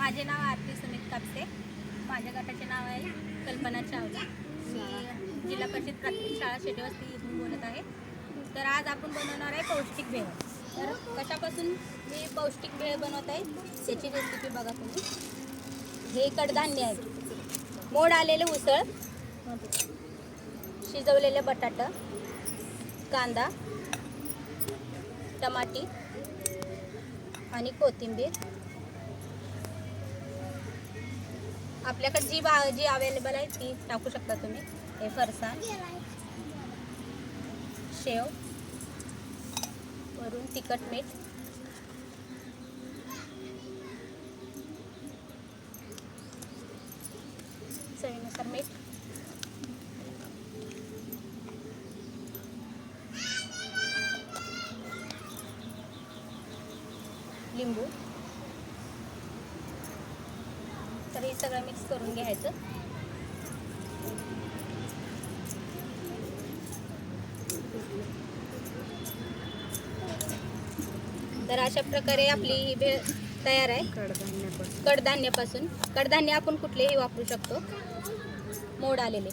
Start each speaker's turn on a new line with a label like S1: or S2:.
S1: माझे नाव आरती सुमित कापसे. माझ्या गटाचे नाव आहे कल्पना चावला. मी जिल्हा परिषद प्राथमिक शाळा शेटेवस्ती इथून बोलत आहे. तर आज आपण बनवणार आहे पौष्टिक भेळ. तर कशापासून मी पौष्टिक भेळ बनवत आहे त्याची रेसिपी बघा तुम्ही. हे कडधान्य आहे, मोड आलेले उसळ, शिजवलेले बटाटा, कांदा, टमाटी आणि कोथिंबीर. आपल्याकडे जी भाजी अवेलेबल आहे ती टाकू शकता तुम्ही. हे फरसाण, शेव, वरून तिखट मीठ, चवीनुसार मीठ, लिंबू. तर हे सगळं मिक्स करून घ्यायचं. तर अशा प्रकारे आपली ही भेळ तयार आहे कडधान्यापासून. कडधान्य आपण कुठलेही वापरू शकतो, मोड आलेले.